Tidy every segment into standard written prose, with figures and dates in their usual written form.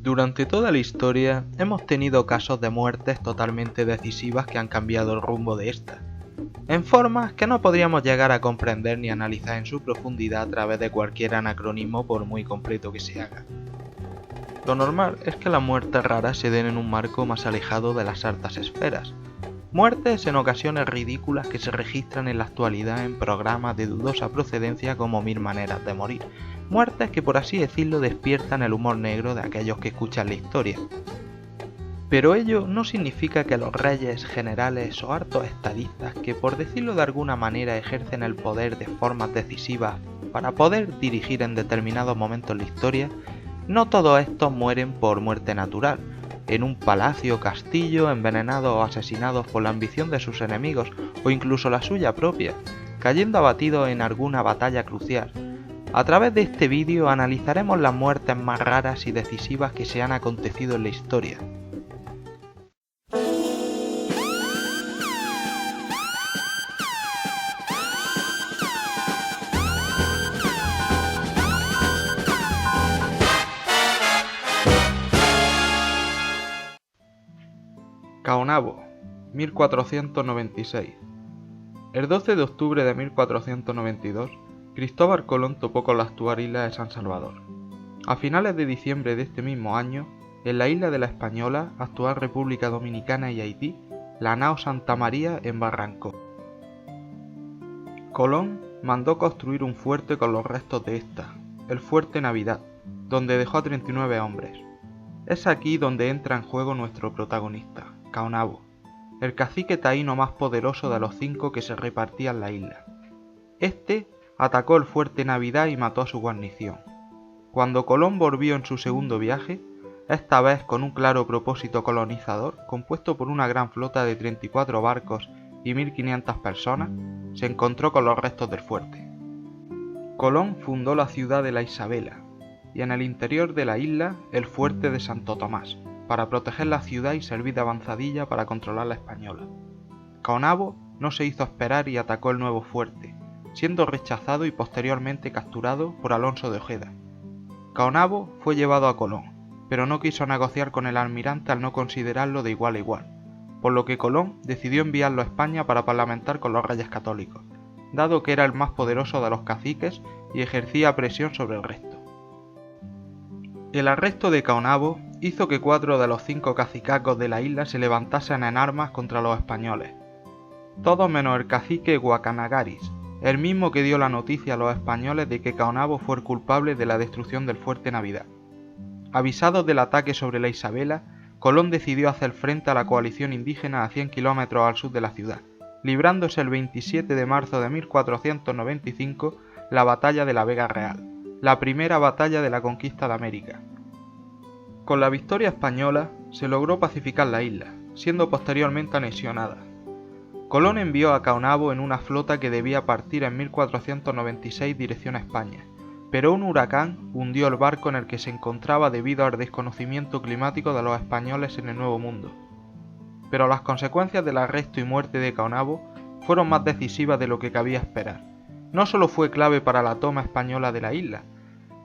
Durante toda la historia hemos tenido casos de muertes totalmente decisivas que han cambiado el rumbo de esta, en formas que no podríamos llegar a comprender ni analizar en su profundidad a través de cualquier anacronismo por muy completo que se haga. Lo normal es que las muertes raras se den en un marco más alejado de las altas esferas, muertes en ocasiones ridículas que se registran en la actualidad en programas de dudosa procedencia como Mil maneras de morir, muertes que por así decirlo despiertan el humor negro de aquellos que escuchan la historia. Pero ello no significa que los reyes, generales o hartos estadistas que por decirlo de alguna manera ejercen el poder de formas decisivas para poder dirigir en determinados momentos la historia, no todos estos mueren por muerte natural, en un palacio o castillo, envenenados o asesinados por la ambición de sus enemigos o incluso la suya propia, cayendo abatidos en alguna batalla crucial. A través de este vídeo analizaremos las muertes más raras y decisivas que se han acontecido en la historia. Caonabo, 1496. El 12 de octubre de 1492, Cristóbal Colón topó con la actual isla de San Salvador. A finales de diciembre de este mismo año, en la isla de la Española, actual República Dominicana y Haití, la nao Santa María embarrancó. Colón mandó construir un fuerte con los restos de esta, el Fuerte Navidad, donde dejó a 39 hombres. Es aquí donde entra en juego nuestro protagonista, Caonabo, el cacique taíno más poderoso de los 5 que se repartían la isla. Este atacó el Fuerte Navidad y mató a su guarnición. Cuando Colón volvió en su segundo viaje, esta vez con un claro propósito colonizador, compuesto por una gran flota de 34 barcos y 1500 personas, se encontró con los restos del fuerte. Colón fundó la ciudad de La Isabela, y en el interior de la isla el fuerte de Santo Tomás, para proteger la ciudad y servir de avanzadilla para controlar la Española. Caonabo no se hizo esperar y atacó el nuevo fuerte, siendo rechazado y posteriormente capturado por Alonso de Ojeda. Caonabo fue llevado a Colón, pero no quiso negociar con el almirante al no considerarlo de igual a igual, por lo que Colón decidió enviarlo a España para parlamentar con los reyes católicos, dado que era el más poderoso de los caciques y ejercía presión sobre el resto. El arresto de Caonabo hizo que 4 de los 5 cacicazgos de la isla se levantasen en armas contra los españoles, todos menos el cacique Guacanagaris, el mismo que dio la noticia a los españoles de que Caonabo fue el culpable de la destrucción del Fuerte Navidad. Avisados del ataque sobre la Isabela, Colón decidió hacer frente a la coalición indígena a 100 kilómetros al sur de la ciudad, librándose el 27 de marzo de 1495 la Batalla de la Vega Real, la primera batalla de la conquista de América. Con la victoria española se logró pacificar la isla, siendo posteriormente anexionada. Colón envió a Caonabo en una flota que debía partir en 1496 dirección a España, pero un huracán hundió el barco en el que se encontraba debido al desconocimiento climático de los españoles en el Nuevo Mundo. Pero las consecuencias del arresto y muerte de Caonabo fueron más decisivas de lo que cabía esperar. No solo fue clave para la toma española de la isla,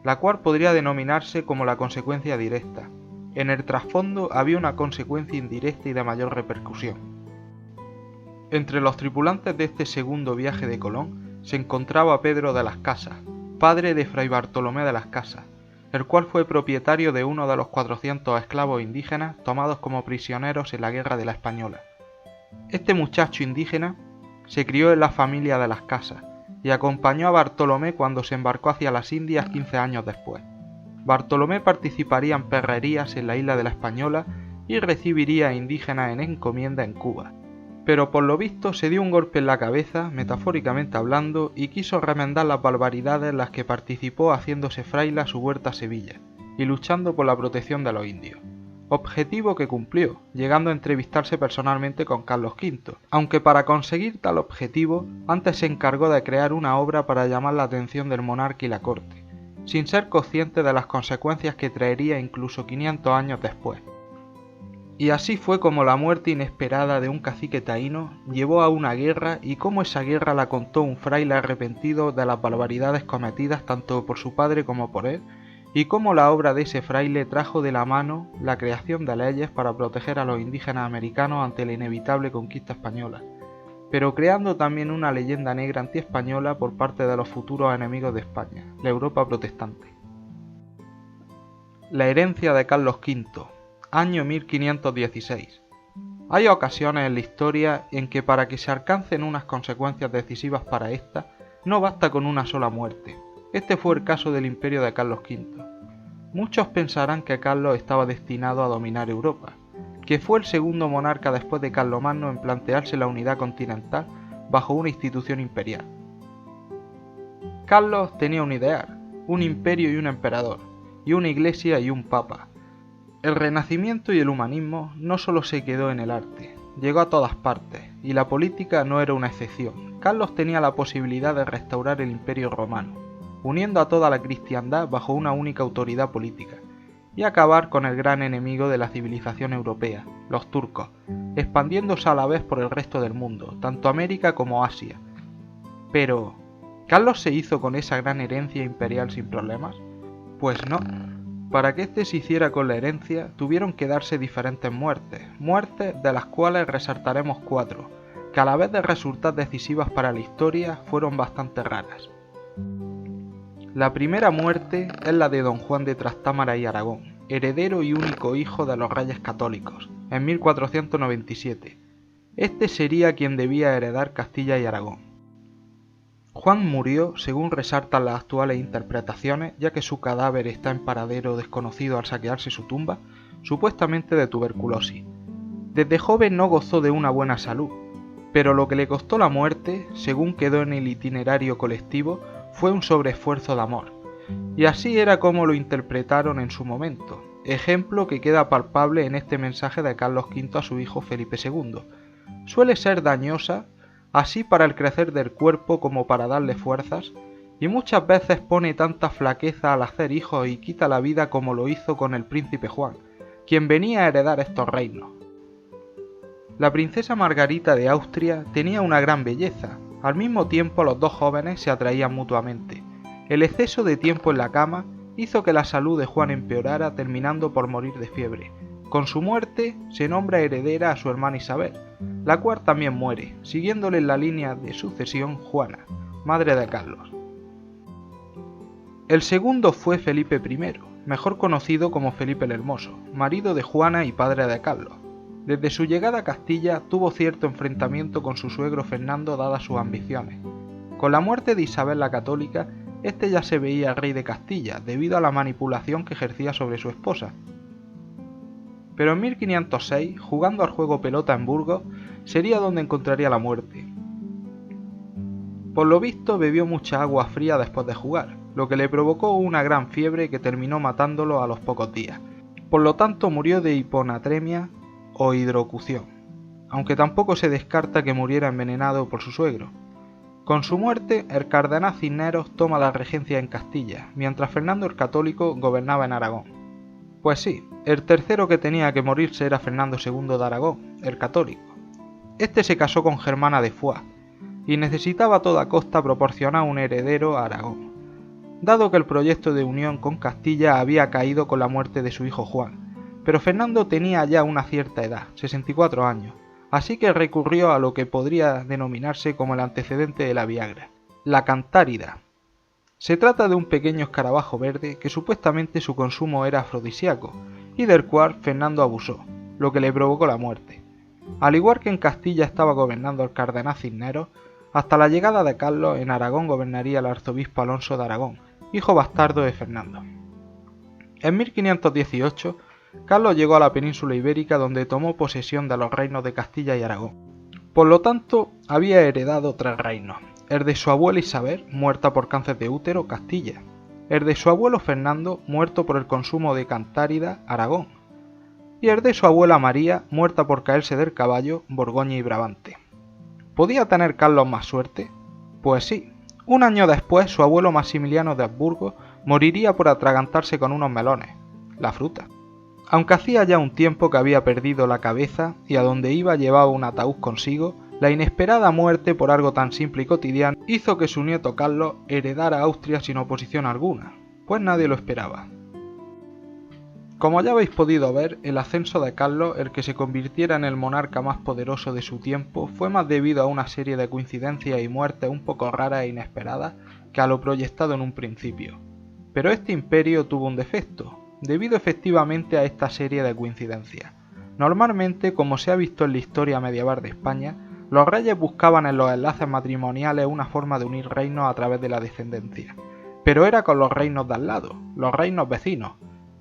la cual podría denominarse como la consecuencia directa. En el trasfondo había una consecuencia indirecta y de mayor repercusión. Entre los tripulantes de este segundo viaje de Colón se encontraba Pedro de las Casas, padre de Fray Bartolomé de las Casas, el cual fue propietario de uno de los 400 esclavos indígenas tomados como prisioneros en la Guerra de la Española. Este muchacho indígena se crió en la familia de las Casas y acompañó a Bartolomé cuando se embarcó hacia las Indias 15 años después. Bartolomé participaría en perrerías en la isla de la Española y recibiría indígenas en encomienda en Cuba. Pero por lo visto se dio un golpe en la cabeza, metafóricamente hablando, y quiso remendar las barbaridades en las que participó haciéndose fraile a su vuelta a Sevilla, y luchando por la protección de los indios. Objetivo que cumplió, llegando a entrevistarse personalmente con Carlos V, aunque para conseguir tal objetivo, antes se encargó de crear una obra para llamar la atención del monarca y la corte, sin ser consciente de las consecuencias que traería incluso 500 años después. Y así fue como la muerte inesperada de un cacique taíno llevó a una guerra y cómo esa guerra la contó un fraile arrepentido de las barbaridades cometidas tanto por su padre como por él, y cómo la obra de ese fraile trajo de la mano la creación de leyes para proteger a los indígenas americanos ante la inevitable conquista española, pero creando también una leyenda negra antiespañola por parte de los futuros enemigos de España, la Europa protestante. La herencia de Carlos V, año 1516. Hay ocasiones en la historia en que para que se alcancen unas consecuencias decisivas para esta, no basta con una sola muerte. Este fue el caso del imperio de Carlos V. Muchos pensarán que Carlos estaba destinado a dominar Europa, que fue el segundo monarca después de Carlomagno en plantearse la unidad continental bajo una institución imperial. Carlos tenía un ideal, un imperio y un emperador, y una iglesia y un papa. El Renacimiento y el humanismo no solo se quedó en el arte, llegó a todas partes, y la política no era una excepción. Carlos tenía la posibilidad de restaurar el imperio romano, uniendo a toda la cristiandad bajo una única autoridad política, y acabar con el gran enemigo de la civilización europea, los turcos, expandiéndose a la vez por el resto del mundo, tanto América como Asia. Pero, ¿Carlos se hizo con esa gran herencia imperial sin problemas? Pues no. Para que éste se hiciera con la herencia, tuvieron que darse diferentes muertes de las cuales resaltaremos 4, que a la vez de resultar decisivas para la historia, fueron bastante raras. La primera muerte es la de don Juan de Trastámara y Aragón, heredero y único hijo de los reyes católicos, en 1497. Este sería quien debía heredar Castilla y Aragón. Juan murió, según resaltan las actuales interpretaciones, ya que su cadáver está en paradero desconocido al saquearse su tumba, supuestamente de tuberculosis. Desde joven no gozó de una buena salud, pero lo que le costó la muerte, según quedó en el itinerario colectivo, fue un sobreesfuerzo de amor. Y así era como lo interpretaron en su momento, ejemplo que queda palpable en este mensaje de Carlos V a su hijo Felipe II. Suele ser dañosa, así para el crecer del cuerpo como para darle fuerzas, y muchas veces pone tanta flaqueza al hacer hijos y quita la vida como lo hizo con el príncipe Juan, quien venía a heredar estos reinos. La princesa Margarita de Austria tenía una gran belleza, al mismo tiempo los dos jóvenes se atraían mutuamente. El exceso de tiempo en la cama hizo que la salud de Juan empeorara, terminando por morir de fiebre. Con su muerte se nombra heredera a su hermana Isabel, la cual también muere, siguiéndole en la línea de sucesión Juana, madre de Carlos. El segundo fue Felipe I, mejor conocido como Felipe el Hermoso, marido de Juana y padre de Carlos. Desde su llegada a Castilla tuvo cierto enfrentamiento con su suegro Fernando dadas sus ambiciones. Con la muerte de Isabel la Católica, este ya se veía rey de Castilla debido a la manipulación que ejercía sobre su esposa. Pero en 1506, jugando al juego pelota en Burgos, sería donde encontraría la muerte. Por lo visto bebió mucha agua fría después de jugar, lo que le provocó una gran fiebre que terminó matándolo a los pocos días. Por lo tanto murió de hiponatremia o hidrocución, aunque tampoco se descarta que muriera envenenado por su suegro. Con su muerte, el cardenal Cisneros toma la regencia en Castilla, mientras Fernando el Católico gobernaba en Aragón. Pues sí, el tercero que tenía que morirse era Fernando II de Aragón, el católico. Este se casó con Germana de Foix, y necesitaba a toda costa proporcionar un heredero a Aragón, dado que el proyecto de unión con Castilla había caído con la muerte de su hijo Juan, pero Fernando tenía ya una cierta edad, 64 años, así que recurrió a lo que podría denominarse como el antecedente de la Viagra, la cantárida. Se trata de un pequeño escarabajo verde que supuestamente su consumo era afrodisíaco y del cual Fernando abusó, lo que le provocó la muerte. Al igual que en Castilla estaba gobernando el cardenal Cisneros, hasta la llegada de Carlos en Aragón gobernaría el arzobispo Alonso de Aragón, hijo bastardo de Fernando. En 1518, Carlos llegó a la península ibérica donde tomó posesión de los reinos de Castilla y Aragón. Por lo tanto, había heredado 3 reinos. El de su abuela Isabel, muerta por cáncer de útero, Castilla. El de su abuelo Fernando, muerto por el consumo de cantárida, Aragón. Y el de su abuela María, muerta por caerse del caballo, Borgoña y Brabante. ¿Podía tener Carlos más suerte? Pues sí. Un año después, su abuelo Maximiliano de Habsburgo moriría por atragantarse con unos melones, la fruta. Aunque hacía ya un tiempo que había perdido la cabeza y a donde iba llevaba un ataúd consigo, la inesperada muerte por algo tan simple y cotidiano hizo que su nieto Carlos heredara Austria sin oposición alguna, pues nadie lo esperaba. Como ya habéis podido ver, el ascenso de Carlos, el que se convirtiera en el monarca más poderoso de su tiempo, fue más debido a una serie de coincidencias y muertes un poco raras e inesperadas que a lo proyectado en un principio. Pero este imperio tuvo un defecto, debido efectivamente a esta serie de coincidencias. Normalmente, como se ha visto en la historia medieval de España, los reyes buscaban en los enlaces matrimoniales una forma de unir reinos a través de la descendencia. Pero era con los reinos de al lado, los reinos vecinos.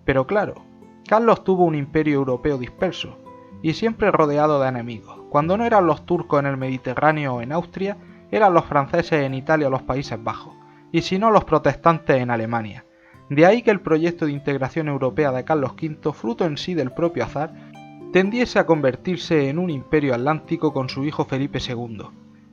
Pero claro, Carlos tuvo un imperio europeo disperso, y siempre rodeado de enemigos. Cuando no eran los turcos en el Mediterráneo o en Austria, eran los franceses en Italia o los Países Bajos, y si no los protestantes en Alemania. De ahí que el proyecto de integración europea de Carlos V, fruto en sí del propio azar, tendiese a convertirse en un imperio atlántico con su hijo Felipe II,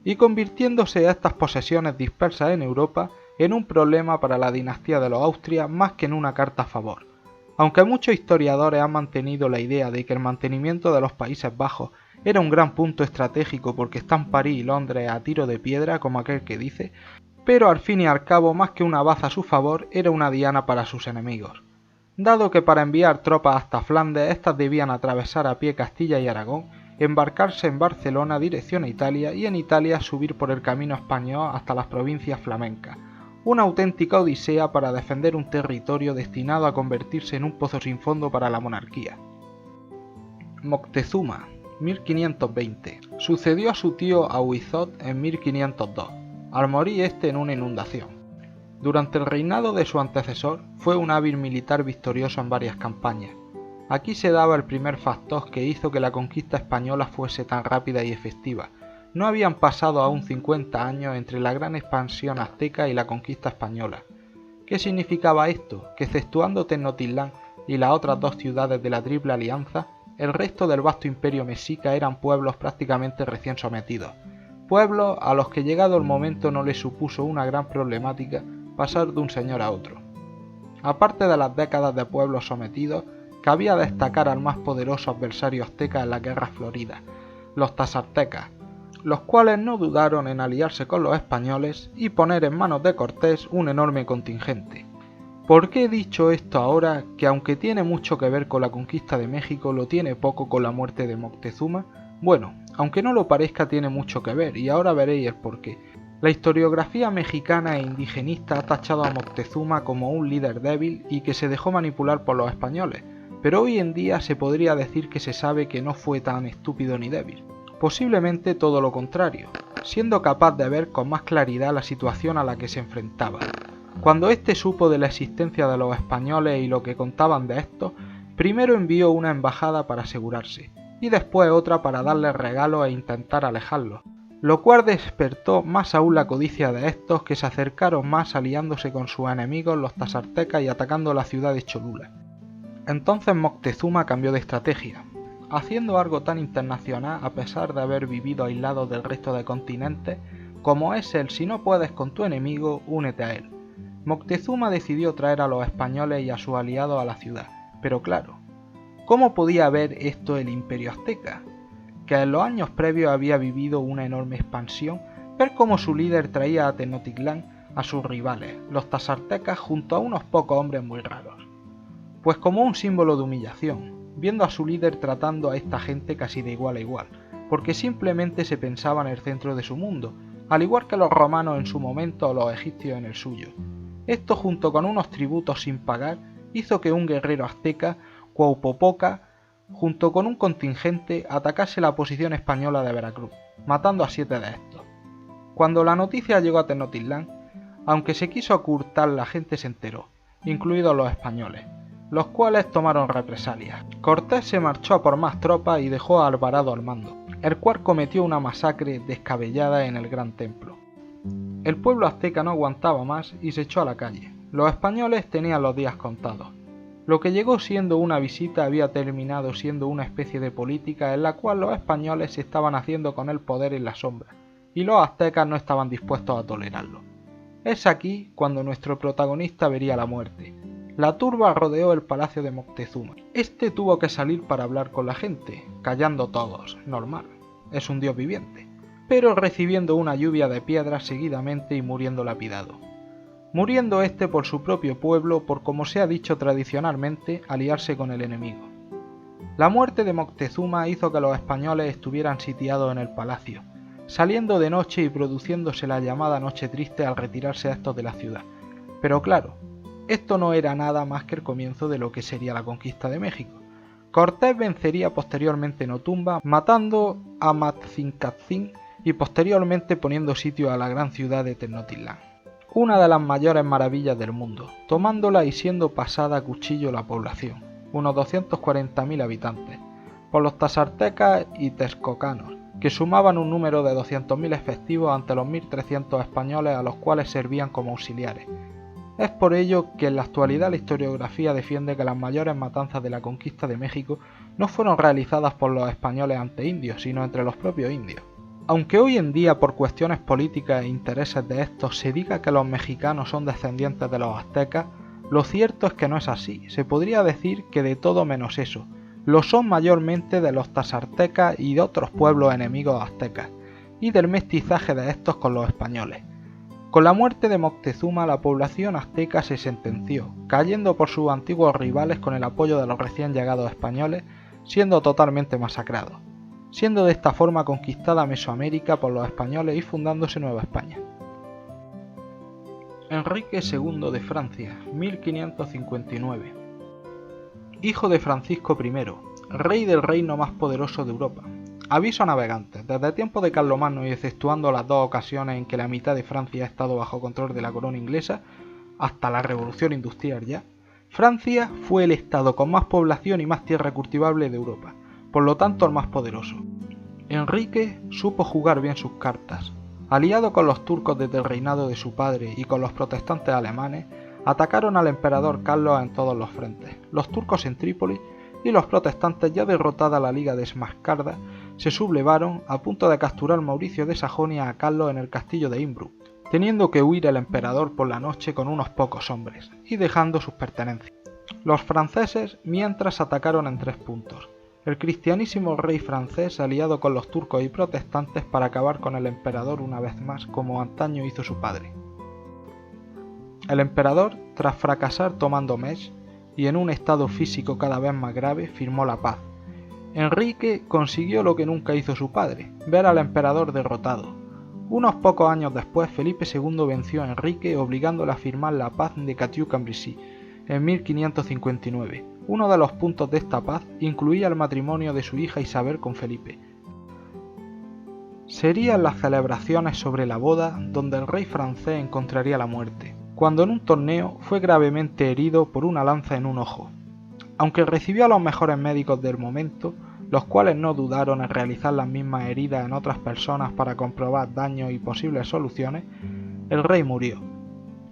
y convirtiéndose a estas posesiones dispersas en Europa en un problema para la dinastía de los Austria más que en una carta a favor. Aunque muchos historiadores han mantenido la idea de que el mantenimiento de los Países Bajos era un gran punto estratégico porque están París y Londres a tiro de piedra, como aquel que dice, pero al fin y al cabo más que una baza a su favor era una diana para sus enemigos, dado que para enviar tropas hasta Flandes éstas debían atravesar a pie Castilla y Aragón, embarcarse en Barcelona dirección a Italia y en Italia subir por el camino español hasta las provincias flamencas. Una auténtica odisea para defender un territorio destinado a convertirse en un pozo sin fondo para la monarquía. Moctezuma, 1520. Sucedió a su tío Ahuizot en 1502, al morir este en una inundación. Durante el reinado de su antecesor, fue un hábil militar victorioso en varias campañas. Aquí se daba el primer factor que hizo que la conquista española fuese tan rápida y efectiva. No habían pasado aún 50 años entre la gran expansión azteca y la conquista española. ¿Qué significaba esto? Que exceptuando Tenochtitlán y las otras dos ciudades de la Triple Alianza, el resto del vasto imperio mexica eran pueblos prácticamente recién sometidos. Pueblos a los que llegado el momento no les supuso una gran problemática pasar de un señor a otro. Aparte de las décadas de pueblos sometidos, cabía destacar al más poderoso adversario azteca en las guerras floridas, los tazartecas, los cuales no dudaron en aliarse con los españoles y poner en manos de Cortés un enorme contingente. ¿Por qué he dicho esto ahora, que aunque tiene mucho que ver con la conquista de México, lo tiene poco con la muerte de Moctezuma? Bueno, aunque no lo parezca, tiene mucho que ver, y ahora veréis el porqué. La historiografía mexicana e indigenista ha tachado a Moctezuma como un líder débil y que se dejó manipular por los españoles, pero hoy en día se podría decir que se sabe que no fue tan estúpido ni débil. Posiblemente todo lo contrario, siendo capaz de ver con más claridad la situación a la que se enfrentaba. Cuando éste supo de la existencia de los españoles y lo que contaban de estos, primero envió una embajada para asegurarse, y después otra para darles regalos e intentar alejarlos, lo cual despertó más aún la codicia de estos, que se acercaron más aliándose con sus enemigos los tazartecas y atacando la ciudad de Cholula. Entonces Moctezuma cambió de estrategia, haciendo algo tan internacional a pesar de haber vivido aislado del resto de continentes, como es el si no puedes con tu enemigo, únete a él. Moctezuma decidió traer a los españoles y a sus aliados a la ciudad, pero claro, ¿cómo podía ver esto el imperio azteca? Que en los años previos había vivido una enorme expansión, ver cómo su líder traía a Tenochtitlán a sus rivales, los tazartecas, junto a unos pocos hombres muy raros. Pues como un símbolo de humillación, viendo a su líder tratando a esta gente casi de igual a igual, porque simplemente se pensaba en el centro de su mundo, al igual que los romanos en su momento o los egipcios en el suyo. Esto, junto con unos tributos sin pagar, hizo que un guerrero azteca, Cuauhtémoc, junto con un contingente, atacase la posición española de Veracruz, matando a 7 de estos. Cuando la noticia llegó a Tenochtitlán, aunque se quiso ocultar, la gente se enteró, incluidos los españoles, los cuales tomaron represalias. Cortés se marchó a por más tropas y dejó a Alvarado al mando, el cual cometió una masacre descabellada en el Gran Templo. El pueblo azteca no aguantaba más y se echó a la calle. Los españoles tenían los días contados. Lo que llegó siendo una visita había terminado siendo una especie de política en la cual los españoles se estaban haciendo con el poder en la sombra, y los aztecas no estaban dispuestos a tolerarlo. Es aquí cuando nuestro protagonista vería la muerte. La turba rodeó el palacio de Moctezuma. Este tuvo que salir para hablar con la gente, callando todos, normal, es un dios viviente, pero recibiendo una lluvia de piedras seguidamente y muriendo lapidado. muriendo éste por su propio pueblo por, como se ha dicho tradicionalmente, aliarse con el enemigo. La muerte de Moctezuma hizo que los españoles estuvieran sitiados en el palacio, saliendo de noche y produciéndose la llamada Noche Triste al retirarse estos de la ciudad. Pero claro, esto no era nada más que el comienzo de lo que sería la conquista de México. Cortés vencería posteriormente en Otumba, matando a Matzincatzin y posteriormente poniendo sitio a la gran ciudad de Tenochtitlán, una de las mayores maravillas del mundo, tomándola y siendo pasada a cuchillo la población, unos 240.000 habitantes, por los tazartecas y texcocanos, que sumaban un número de 200.000 efectivos ante los 1.300 españoles a los cuales servían como auxiliares. Es por ello que en la actualidad la historiografía defiende que las mayores matanzas de la conquista de México no fueron realizadas por los españoles ante indios, sino entre los propios indios. Aunque hoy en día por cuestiones políticas e intereses de estos se diga que los mexicanos son descendientes de los aztecas, lo cierto es que no es así, se podría decir que de todo menos eso, lo son mayormente de los tazartecas y de otros pueblos enemigos aztecas, y del mestizaje de estos con los españoles. Con la muerte de Moctezuma la población azteca se sentenció, cayendo por sus antiguos rivales con el apoyo de los recién llegados españoles, siendo totalmente masacrados, siendo de esta forma conquistada Mesoamérica por los españoles y fundándose Nueva España. Enrique II de Francia, 1559. Hijo de Francisco I, rey del reino más poderoso de Europa. Aviso a navegantes, desde tiempos de Carlomagno y exceptuando las dos ocasiones en que la mitad de Francia ha estado bajo control de la corona inglesa, hasta la revolución industrial ya, Francia fue el estado con más población y más tierra cultivable de Europa, por lo tanto el más poderoso. Enrique supo jugar bien sus cartas. Aliado con los turcos desde el reinado de su padre y con los protestantes alemanes, atacaron al emperador Carlos en todos los frentes, los turcos en Trípoli y los protestantes, ya derrotada la Liga de Smascarda, se sublevaron a punto de capturar Mauricio de Sajonia a Carlos en el castillo de Innsbruck, teniendo que huir el emperador por la noche con unos pocos hombres y dejando sus pertenencias. Los franceses mientras atacaron en 3 puntos. El cristianísimo rey francés aliado con los turcos y protestantes para acabar con el emperador una vez más como antaño hizo su padre. El emperador, tras fracasar tomando Metz y en un estado físico cada vez más grave, firmó la paz. Enrique consiguió lo que nunca hizo su padre, ver al emperador derrotado. Unos pocos años después, Felipe II venció a Enrique obligándole a firmar la paz de Cateau-Cambrésis en 1559. Uno de los puntos de esta paz incluía el matrimonio de su hija Isabel con Felipe. Serían las celebraciones sobre la boda donde el rey francés encontraría la muerte, cuando en un torneo fue gravemente herido por una lanza en un ojo. Aunque recibió a los mejores médicos del momento, los cuales no dudaron en realizar las mismas heridas en otras personas para comprobar daños y posibles soluciones, el rey murió.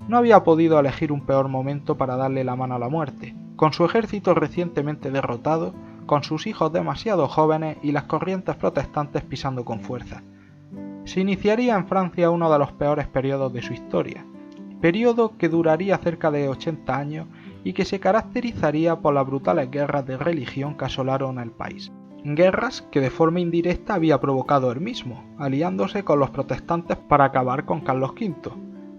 No había podido elegir un peor momento para darle la mano a la muerte, con su ejército recientemente derrotado, con sus hijos demasiado jóvenes y las corrientes protestantes pisando con fuerza. Se iniciaría en Francia uno de los peores periodos de su historia, periodo que duraría cerca de 80 años y que se caracterizaría por las brutales guerras de religión que asolaron el país. Guerras que de forma indirecta había provocado él mismo, aliándose con los protestantes para acabar con Carlos V,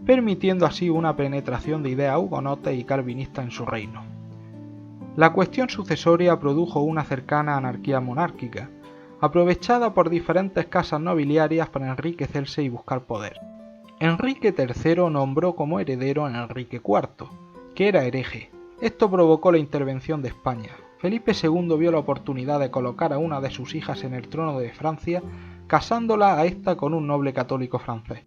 permitiendo así una penetración de ideas hugonotes y calvinistas en su reino. La cuestión sucesoria produjo una cercana anarquía monárquica, aprovechada por diferentes casas nobiliarias para enriquecerse y buscar poder. Enrique III nombró como heredero a Enrique IV, que era hereje. Esto provocó la intervención de España. Felipe II vio la oportunidad de colocar a una de sus hijas en el trono de Francia, casándola a esta con un noble católico francés.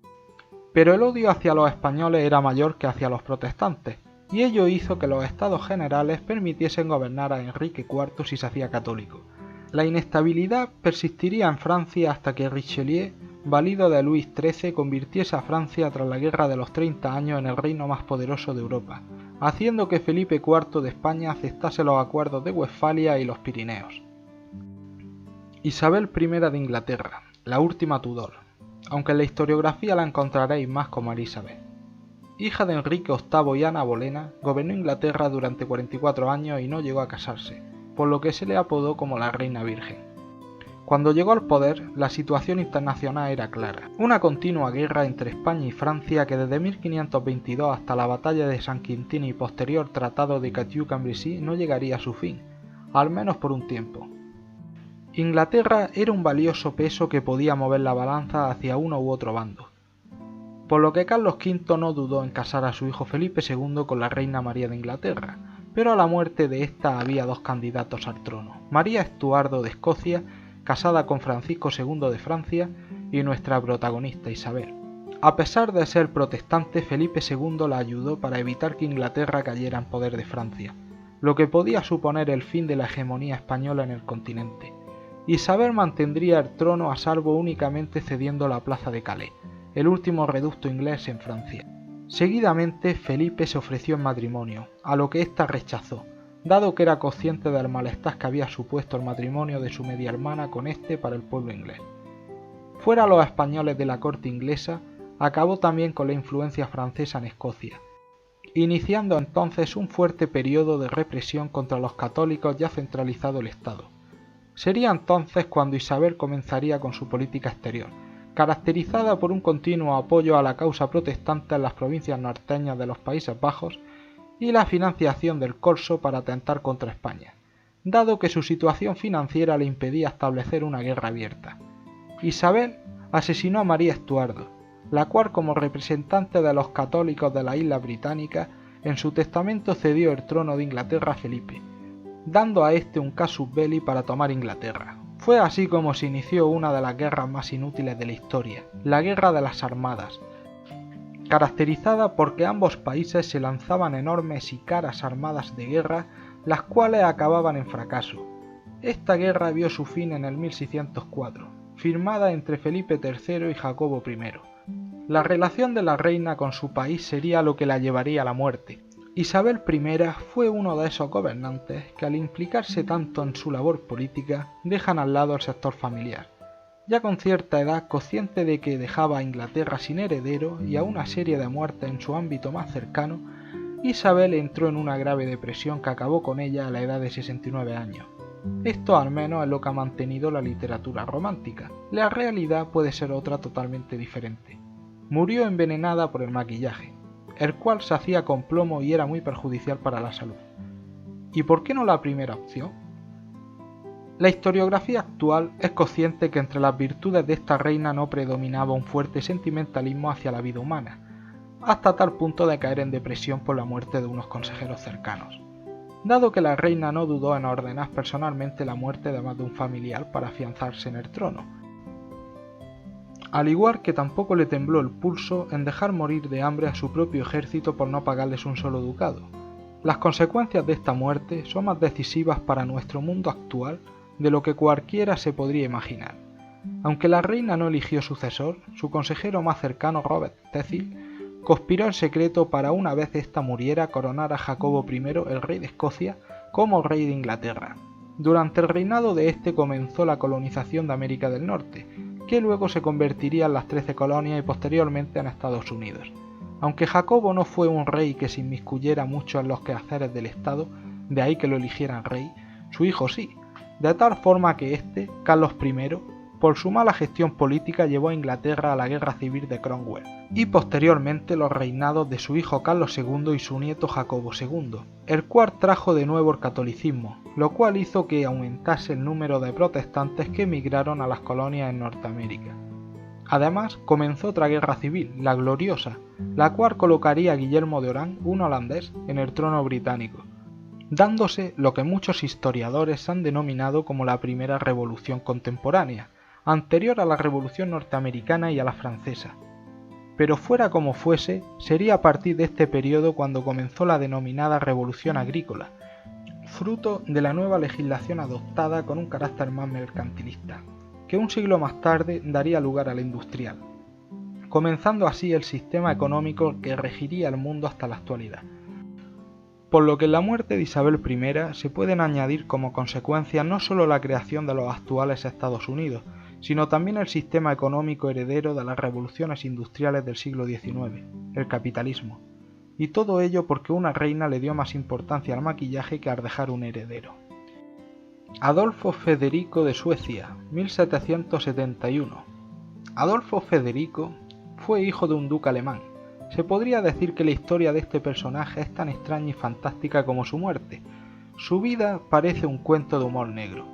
Pero el odio hacia los españoles era mayor que hacia los protestantes, y ello hizo que los estados generales permitiesen gobernar a Enrique IV si se hacía católico. La inestabilidad persistiría en Francia hasta que Richelieu, valido de Luis XIII, convirtiese a Francia tras la Guerra de los 30 años en el reino más poderoso de Europa, haciendo que Felipe IV de España aceptase los acuerdos de Westfalia y los Pirineos. Isabel I de Inglaterra, la última Tudor, aunque en la historiografía la encontraréis más como Elizabeth. Hija de Enrique VIII y Ana Bolena, gobernó Inglaterra durante 44 años y no llegó a casarse, por lo que se le apodó como la Reina Virgen. Cuando llegó al poder, la situación internacional era clara. Una continua guerra entre España y Francia que desde 1522 hasta la batalla de San Quintín y posterior tratado de Cateau-Cambrésis no llegaría a su fin, al menos por un tiempo. Inglaterra era un valioso peso que podía mover la balanza hacia uno u otro bando, por lo que Carlos V no dudó en casar a su hijo Felipe II con la reina María de Inglaterra, pero a la muerte de esta había dos candidatos al trono: María Estuardo de Escocia, casada con Francisco II de Francia, y nuestra protagonista Isabel. A pesar de ser protestante, Felipe II la ayudó para evitar que Inglaterra cayera en poder de Francia, lo que podía suponer el fin de la hegemonía española en el continente. Isabel mantendría el trono a salvo únicamente cediendo la plaza de Calais, el último reducto inglés en Francia. Seguidamente, Felipe se ofreció en matrimonio, a lo que ésta rechazó, dado que era consciente del malestar que había supuesto el matrimonio de su media hermana con este para el pueblo inglés. Fuera los españoles de la corte inglesa, acabó también con la influencia francesa en Escocia, iniciando entonces un fuerte periodo de represión contra los católicos ya centralizado el Estado. Sería entonces cuando Isabel comenzaría con su política exterior, caracterizada por un continuo apoyo a la causa protestante en las provincias norteñas de los Países Bajos y la financiación del Corso para atentar contra España, dado que su situación financiera le impedía establecer una guerra abierta. Isabel asesinó a María Estuardo, la cual, como representante de los católicos de la isla británica, en su testamento cedió el trono de Inglaterra a Felipe, dando a este un casus belli para tomar Inglaterra. Fue así como se inició una de las guerras más inútiles de la historia, la Guerra de las Armadas, caracterizada porque ambos países se lanzaban enormes y caras armadas de guerra, las cuales acababan en fracaso. Esta guerra vio su fin en el 1604, firmada entre Felipe III y Jacobo I. La relación de la reina con su país sería lo que la llevaría a la muerte. Isabel I fue uno de esos gobernantes que al implicarse tanto en su labor política dejan al lado el sector familiar. Ya con cierta edad, consciente de que dejaba a Inglaterra sin heredero y a una serie de muertes en su ámbito más cercano, Isabel entró en una grave depresión que acabó con ella a la edad de 69 años. Esto al menos es lo que ha mantenido la literatura romántica. La realidad puede ser otra totalmente diferente. Murió envenenada por el maquillaje, el cual se hacía con plomo y era muy perjudicial para la salud. ¿Y por qué no la primera opción? La historiografía actual es consciente que entre las virtudes de esta reina no predominaba un fuerte sentimentalismo hacia la vida humana, hasta tal punto de caer en depresión por la muerte de unos consejeros cercanos, dado que la reina no dudó en ordenar personalmente la muerte de más de un familiar para afianzarse en el trono, al igual que tampoco le tembló el pulso en dejar morir de hambre a su propio ejército por no pagarles un solo ducado. Las consecuencias de esta muerte son más decisivas para nuestro mundo actual de lo que cualquiera se podría imaginar. Aunque la reina no eligió sucesor, su consejero más cercano, Robert Cecil, conspiró en secreto para, una vez ésta muriera, coronar a Jacobo I, el rey de Escocia, como rey de Inglaterra. Durante el reinado de este comenzó la colonización de América del Norte, que luego se convertiría en las 13 colonias y posteriormente en Estados Unidos. Aunque Jacobo no fue un rey que se inmiscuyera mucho en los quehaceres del Estado, de ahí que lo eligieran rey, su hijo sí, de tal forma que este, Carlos I, por su mala gestión política llevó a Inglaterra a la guerra civil de Cromwell, y posteriormente los reinados de su hijo Carlos II y su nieto Jacobo II, el cual trajo de nuevo el catolicismo, lo cual hizo que aumentase el número de protestantes que emigraron a las colonias en Norteamérica. Además, comenzó otra guerra civil, la Gloriosa, la cual colocaría a Guillermo de Orán, un holandés, en el trono británico, dándose lo que muchos historiadores han denominado como la primera revolución contemporánea, anterior a la Revolución norteamericana y a la francesa. Pero fuera como fuese, sería a partir de este periodo cuando comenzó la denominada Revolución Agrícola, fruto de la nueva legislación adoptada con un carácter más mercantilista, que un siglo más tarde daría lugar a la industrial, comenzando así el sistema económico que regiría el mundo hasta la actualidad. Por lo que en la muerte de Isabel I se pueden añadir como consecuencia no solo la creación de los actuales Estados Unidos, sino también el sistema económico heredero de las revoluciones industriales del siglo XIX, el capitalismo. Y todo ello porque una reina le dio más importancia al maquillaje que al dejar un heredero. Adolfo Federico de Suecia, 1771. Adolfo Federico fue hijo de un duque alemán. Se podría decir que la historia de este personaje es tan extraña y fantástica como su muerte. Su vida parece un cuento de humor negro.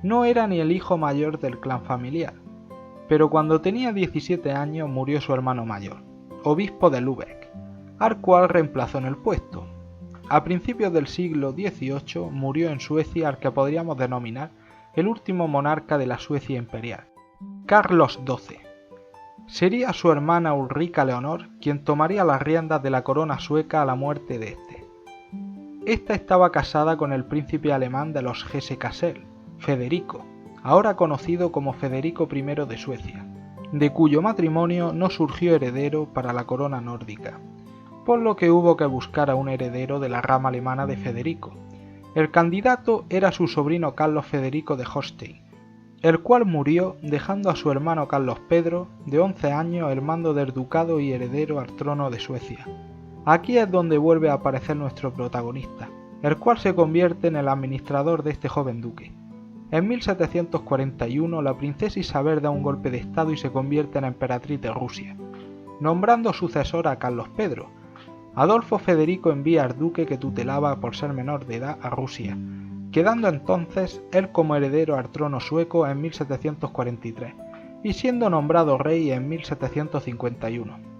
No era ni el hijo mayor del clan familiar, pero cuando tenía 17 años murió su hermano mayor, obispo de Lübeck, al cual reemplazó en el puesto. A principios del siglo XVIII murió en Suecia al que podríamos denominar el último monarca de la Suecia imperial, Carlos XII. Sería su hermana Ulrica Leonor quien tomaría las riendas de la corona sueca a la muerte de este. Esta estaba casada con el príncipe alemán de los Hesse-Kassel, Federico, ahora conocido como Federico I de Suecia, de cuyo matrimonio no surgió heredero para la corona nórdica, por lo que hubo que buscar a un heredero de la rama alemana de Federico. El candidato era su sobrino Carlos Federico de Holstein, el cual murió dejando a su hermano Carlos Pedro, de 11 años, el mando del ducado y heredero al trono de Suecia. Aquí es donde vuelve a aparecer nuestro protagonista, el cual se convierte en el administrador de este joven duque. En 1741 la princesa Isabel da un golpe de estado y se convierte en emperatriz de Rusia, nombrando sucesor a Carlos Pedro. Adolfo Federico envía al duque que tutelaba por ser menor de edad a Rusia, quedando entonces él como heredero al trono sueco en 1743 y siendo nombrado rey en 1751.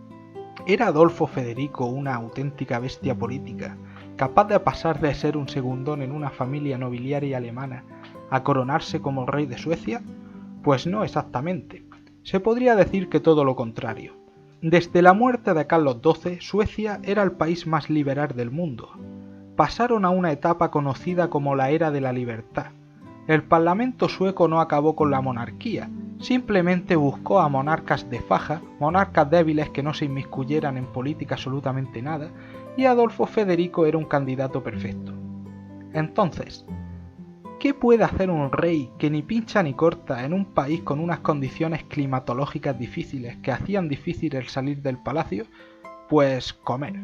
¿Era Adolfo Federico una auténtica bestia política, capaz de pasar de ser un segundón en una familia nobiliaria alemana a coronarse como rey de Suecia? Pues no exactamente. Se podría decir que todo lo contrario. Desde la muerte de Carlos XII, Suecia era el país más liberal del mundo. Pasaron a una etapa conocida como la Era de la Libertad. El Parlamento sueco no acabó con la monarquía, simplemente buscó a monarcas de faja, monarcas débiles que no se inmiscuyeran en política absolutamente nada, y Adolfo Federico era un candidato perfecto. Entonces, ¿qué puede hacer un rey que ni pincha ni corta en un país con unas condiciones climatológicas difíciles que hacían difícil el salir del palacio? Pues comer.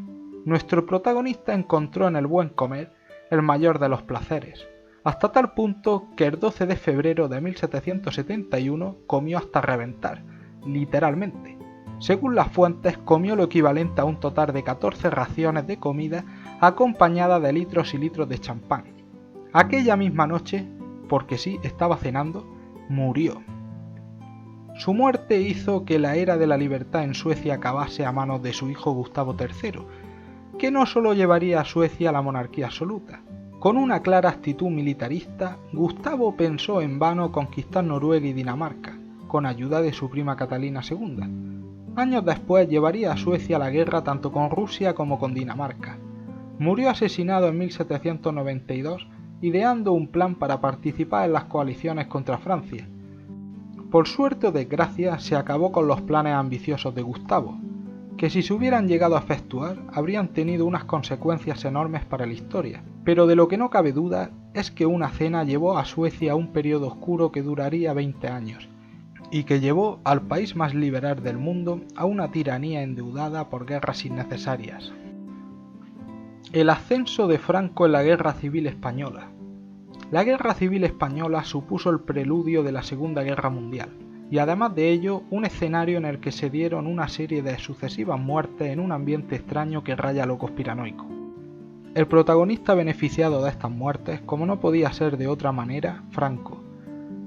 Nuestro protagonista encontró en el buen comer el mayor de los placeres, hasta tal punto que el 12 de febrero de 1771 comió hasta reventar, literalmente. Según las fuentes, comió lo equivalente a un total de 14 raciones de comida acompañada de litros y litros de champán. Aquella misma noche, porque sí, estaba cenando, murió. Su muerte hizo que la era de la libertad en Suecia acabase a manos de su hijo Gustavo III, que no solo llevaría a Suecia a la monarquía absoluta. Con una clara actitud militarista, Gustavo pensó en vano conquistar Noruega y Dinamarca, con ayuda de su prima Catalina II. Años después llevaría a Suecia a la guerra tanto con Rusia como con Dinamarca. Murió asesinado en 1792, ideando un plan para participar en las coaliciones contra Francia. Por suerte o desgracia, se acabó con los planes ambiciosos de Gustavo, que si se hubieran llegado a efectuar, habrían tenido unas consecuencias enormes para la historia. Pero de lo que no cabe duda es que una cena llevó a Suecia a un periodo oscuro que duraría 20 años, y que llevó al país más liberal del mundo a una tiranía endeudada por guerras innecesarias. El ascenso de Franco en la Guerra Civil Española. La Guerra Civil Española supuso el preludio de la Segunda Guerra Mundial, y además de ello, un escenario en el que se dieron una serie de sucesivas muertes en un ambiente extraño que raya lo conspiranoico. El protagonista beneficiado de estas muertes, como no podía ser de otra manera, Franco.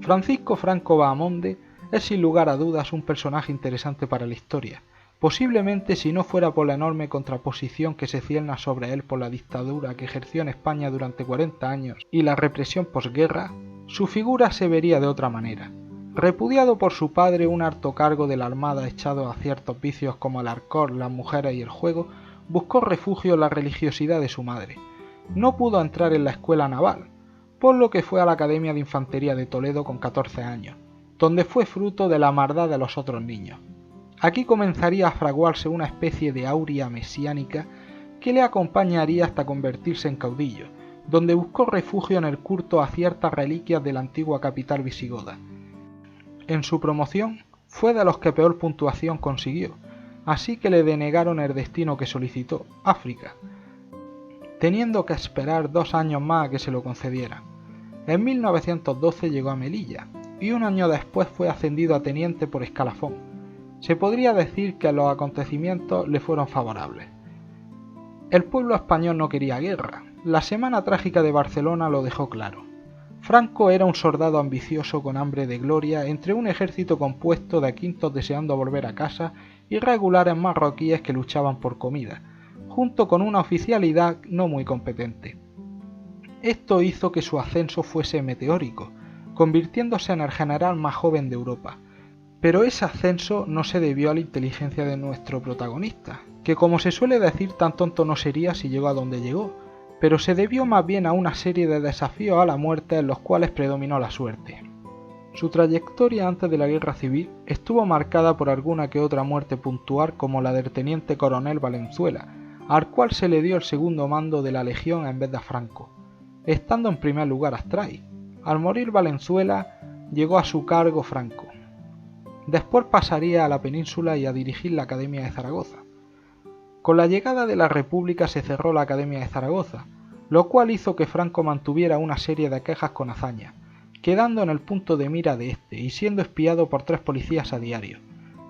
Francisco Franco Bahamonde es sin lugar a dudas un personaje interesante para la historia, posiblemente si no fuera por la enorme contraposición que se cierne sobre él por la dictadura que ejerció en España durante 40 años y la represión posguerra, su figura se vería de otra manera. Repudiado por su padre, un alto cargo de la Armada echado a ciertos vicios como el alcohol, las mujeres y el juego, buscó refugio en la religiosidad de su madre. No pudo entrar en la escuela naval, por lo que fue a la Academia de Infantería de Toledo con 14 años, donde fue fruto de la maldad de los otros niños. Aquí comenzaría a fraguarse una especie de aurea mesiánica que le acompañaría hasta convertirse en caudillo, donde buscó refugio en el culto a ciertas reliquias de la antigua capital visigoda. En su promoción fue de los que peor puntuación consiguió, así que le denegaron el destino que solicitó, África, teniendo que esperar 2 años más a que se lo concedieran. En 1912 llegó a Melilla y un año después fue ascendido a teniente por escalafón. Se podría decir que los acontecimientos le fueron favorables. El pueblo español no quería guerra. La semana trágica de Barcelona lo dejó claro. Franco era un soldado ambicioso con hambre de gloria entre un ejército compuesto de quintos deseando volver a casa y regulares marroquíes que luchaban por comida, junto con una oficialidad no muy competente. Esto hizo que su ascenso fuese meteórico, convirtiéndose en el general más joven de Europa. Pero ese ascenso no se debió a la inteligencia de nuestro protagonista, que como se suele decir tan tonto no sería si llegó a donde llegó, pero se debió más bien a una serie de desafíos a la muerte en los cuales predominó la suerte. Su trayectoria antes de la guerra civil estuvo marcada por alguna que otra muerte puntual como la del teniente coronel Valenzuela, al cual se le dio el segundo mando de la Legión en vez de a Franco, estando en primer lugar Astray. Al morir Valenzuela, llegó a su cargo Franco. Después pasaría a la península y a dirigir la Academia de Zaragoza. Con la llegada de la República se cerró la Academia de Zaragoza, lo cual hizo que Franco mantuviera una serie de quejas con hazaña, quedando en el punto de mira de este y siendo espiado por 3 policías a diario.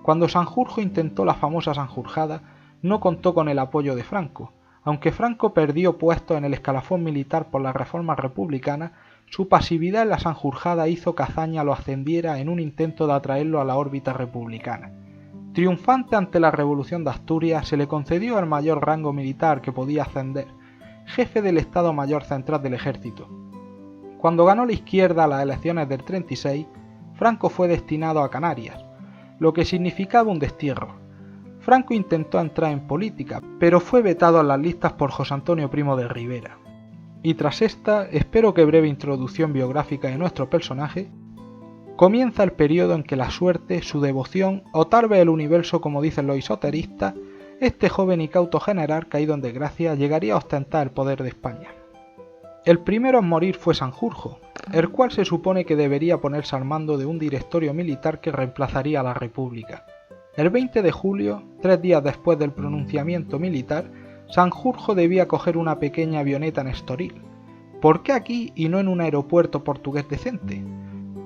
Cuando Sanjurjo intentó la famosa Sanjurjada, no contó con el apoyo de Franco. Aunque Franco perdió puestos en el escalafón militar por las reformas republicanas, su pasividad en la Sanjurjada hizo que Azaña lo ascendiera en un intento de atraerlo a la órbita republicana. Triunfante ante la Revolución de Asturias, se le concedió el mayor rango militar que podía ascender, jefe del Estado Mayor Central del Ejército. Cuando ganó la izquierda las elecciones del 36, Franco fue destinado a Canarias, lo que significaba un destierro. Franco intentó entrar en política, pero fue vetado en las listas por José Antonio Primo de Rivera. Y tras esta, espero que breve introducción biográfica de nuestro personaje, comienza el periodo en que la suerte, su devoción, o tal vez el universo como dicen los esoteristas, este joven y cauto general caído en desgracia llegaría a ostentar el poder de España. El primero en morir fue Sanjurjo, el cual se supone que debería ponerse al mando de un directorio militar que reemplazaría a la República. El 20 de julio, 3 días después del pronunciamiento militar, Sanjurjo debía coger una pequeña avioneta en Estoril. ¿Por qué aquí y no en un aeropuerto portugués decente?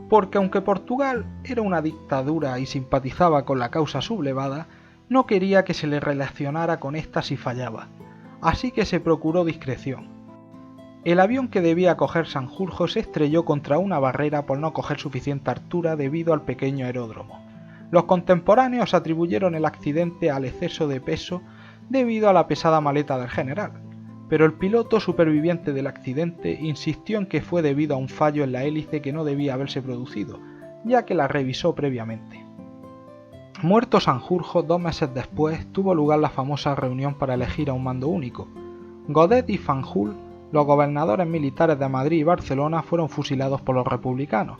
Porque aunque Portugal era una dictadura y simpatizaba con la causa sublevada, no quería que se le relacionara con esta si fallaba, así que se procuró discreción. El avión que debía coger Sanjurjo se estrelló contra una barrera por no coger suficiente altura debido al pequeño aeródromo. Los contemporáneos atribuyeron el accidente al exceso de peso debido a la pesada maleta del general, pero el piloto superviviente del accidente insistió en que fue debido a un fallo en la hélice que no debía haberse producido, ya que la revisó previamente. Muerto Sanjurjo, 2 meses después tuvo lugar la famosa reunión para elegir a un mando único. Godet y Fanjul, los gobernadores militares de Madrid y Barcelona, fueron fusilados por los republicanos,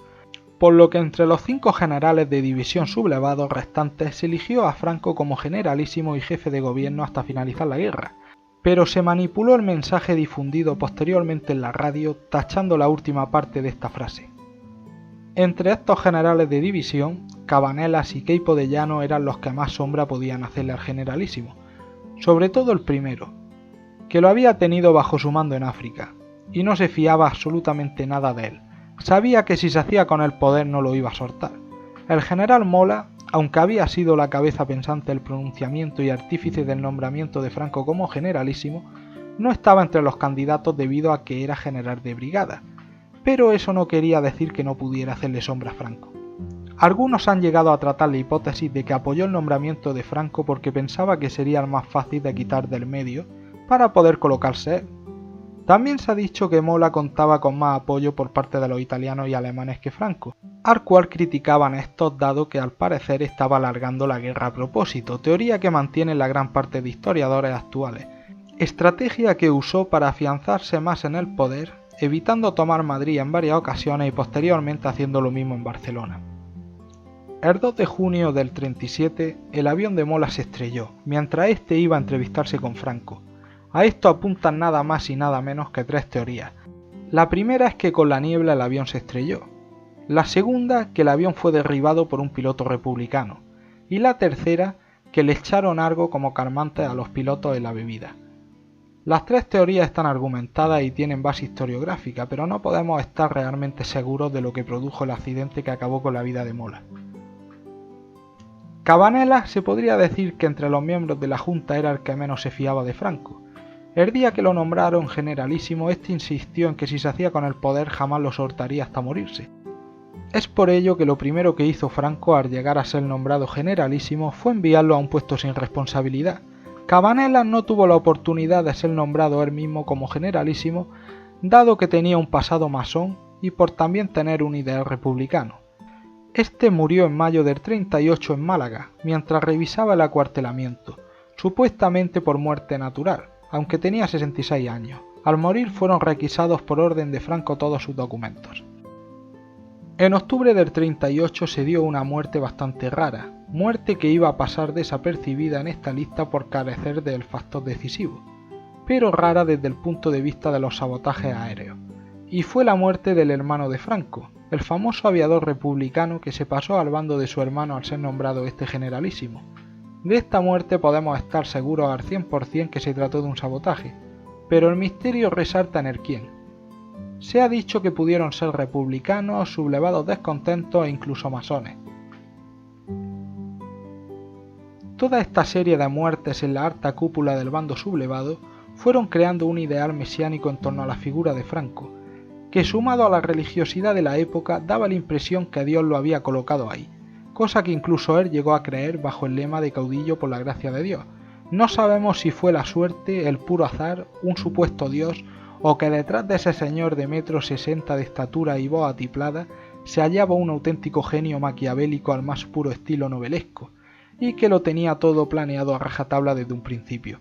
por lo que entre los 5 generales de división sublevados restantes se eligió a Franco como generalísimo y jefe de gobierno hasta finalizar la guerra, pero se manipuló el mensaje difundido posteriormente en la radio tachando la última parte de esta frase. Entre estos generales de división, Cabanelas y Queipo de Llano eran los que más sombra podían hacerle al generalísimo, sobre todo el primero, que lo había tenido bajo su mando en África, y no se fiaba absolutamente nada de él. Sabía que si se hacía con el poder no lo iba a soltar. El general Mola, aunque había sido la cabeza pensante del pronunciamiento y artífice del nombramiento de Franco como generalísimo, no estaba entre los candidatos debido a que era general de brigada, pero eso no quería decir que no pudiera hacerle sombra a Franco. Algunos han llegado a tratar la hipótesis de que apoyó el nombramiento de Franco porque pensaba que sería el más fácil de quitar del medio para poder colocarse él. También se ha dicho que Mola contaba con más apoyo por parte de los italianos y alemanes que Franco, al cual criticaban a estos dado que al parecer estaba alargando la guerra a propósito, teoría que mantienen la gran parte de historiadores actuales, estrategia que usó para afianzarse más en el poder, evitando tomar Madrid en varias ocasiones y posteriormente haciendo lo mismo en Barcelona. El 2 de junio del 37, el avión de Mola se estrelló, mientras este iba a entrevistarse con Franco. A esto apuntan nada más y nada menos que 3 teorías. La primera es que con la niebla el avión se estrelló. La segunda, que el avión fue derribado por un piloto republicano. Y la tercera, que le echaron algo como calmante a los pilotos en la bebida. Las tres teorías están argumentadas y tienen base historiográfica, pero no podemos estar realmente seguros de lo que produjo el accidente que acabó con la vida de Mola. Cabanela se podría decir que entre los miembros de la Junta era el que menos se fiaba de Franco. El día que lo nombraron generalísimo, este insistió en que si se hacía con el poder jamás lo soltaría hasta morirse. Es por ello que lo primero que hizo Franco al llegar a ser nombrado generalísimo fue enviarlo a un puesto sin responsabilidad. Cabanela no tuvo la oportunidad de ser nombrado él mismo como generalísimo, dado que tenía un pasado masón y por también tener un ideal republicano. Este murió en mayo del 38 en Málaga, mientras revisaba el acuartelamiento, supuestamente por muerte natural, aunque tenía 66 años. Al morir fueron requisados por orden de Franco todos sus documentos. En octubre del 38 se dio una muerte bastante rara, muerte que iba a pasar desapercibida en esta lista por carecer del factor decisivo, pero rara desde el punto de vista de los sabotajes aéreos, y fue la muerte del hermano de Franco, el famoso aviador republicano que se pasó al bando de su hermano al ser nombrado este generalísimo. De esta muerte podemos estar seguros al 100% que se trató de un sabotaje, pero el misterio resalta en el quién. Se ha dicho que pudieron ser republicanos, sublevados descontentos e incluso masones. Toda esta serie de muertes en la alta cúpula del bando sublevado fueron creando un ideal mesiánico en torno a la figura de Franco, que sumado a la religiosidad de la época daba la impresión que Dios lo había colocado ahí, cosa que incluso él llegó a creer bajo el lema de caudillo por la gracia de Dios. No sabemos si fue la suerte, el puro azar, un supuesto Dios, o que detrás de ese señor de 1,60 m de estatura y voz atiplada se hallaba un auténtico genio maquiavélico al más puro estilo novelesco, y que lo tenía todo planeado a rajatabla desde un principio.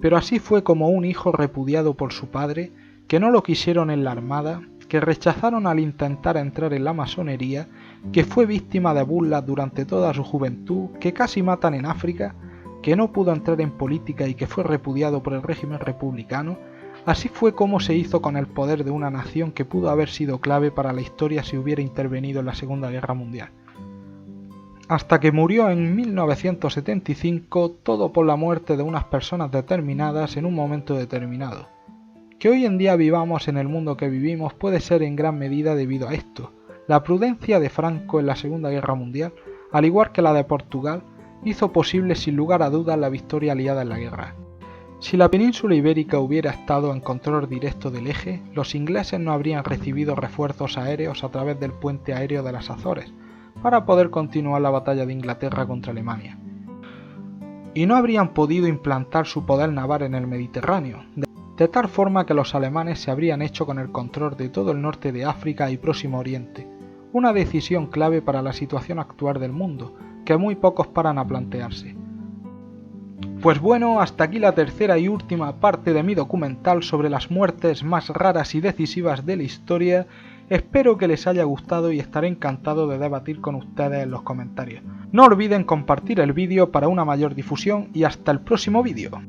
Pero así fue como un hijo repudiado por su padre, que no lo quisieron en la armada, que rechazaron al intentar entrar en la masonería, que fue víctima de burlas durante toda su juventud, que casi matan en África, que no pudo entrar en política y que fue repudiado por el régimen republicano. Así fue como se hizo con el poder de una nación que pudo haber sido clave para la historia si hubiera intervenido en la Segunda Guerra Mundial. Hasta que murió en 1975, todo por la muerte de unas personas determinadas en un momento determinado. Que hoy en día vivamos en el mundo que vivimos puede ser en gran medida debido a esto. La prudencia de Franco en la Segunda Guerra Mundial, al igual que la de Portugal, hizo posible sin lugar a dudas la victoria aliada en la guerra. Si la península ibérica hubiera estado en control directo del eje, los ingleses no habrían recibido refuerzos aéreos a través del puente aéreo de las Azores, para poder continuar la batalla de Inglaterra contra Alemania. Y no habrían podido implantar su poder naval en el Mediterráneo, de tal forma que los alemanes se habrían hecho con el control de todo el norte de África y Próximo Oriente, una decisión clave para la situación actual del mundo, que muy pocos paran a plantearse. Pues bueno, hasta aquí la tercera y última parte de mi documental sobre las muertes más raras y decisivas de la historia. Espero que les haya gustado y estaré encantado de debatir con ustedes en los comentarios. No olviden compartir el vídeo para una mayor difusión y hasta el próximo vídeo.